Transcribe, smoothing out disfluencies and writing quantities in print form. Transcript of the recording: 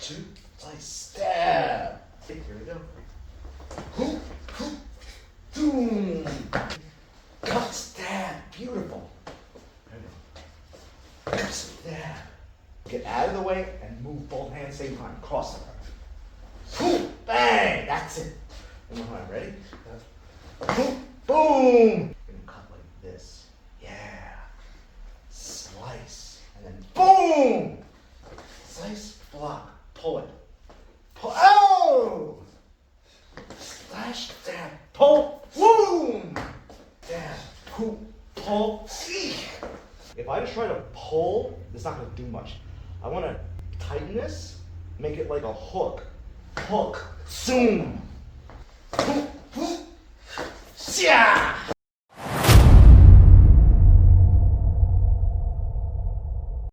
two, slice, stab. Okay, here we go. Hoop, hoop, boom. Cut, stab. Beautiful. There we go. Cut, stab. Get out of the way and move both hands same time. Cross them. Boom, bang. That's it. One more time. Ready? Boom, boom. And cut like this. Yeah. Slice. And then boom. Slice, block, pull it. Pull. Oh! Slash, stab, pull, boom! Stab, hoop, pull, eek. If I just try to pull, it's not going to do much. I want to tighten this, make it like a hook. Hook, zoom. Hoop, hoop, yeah!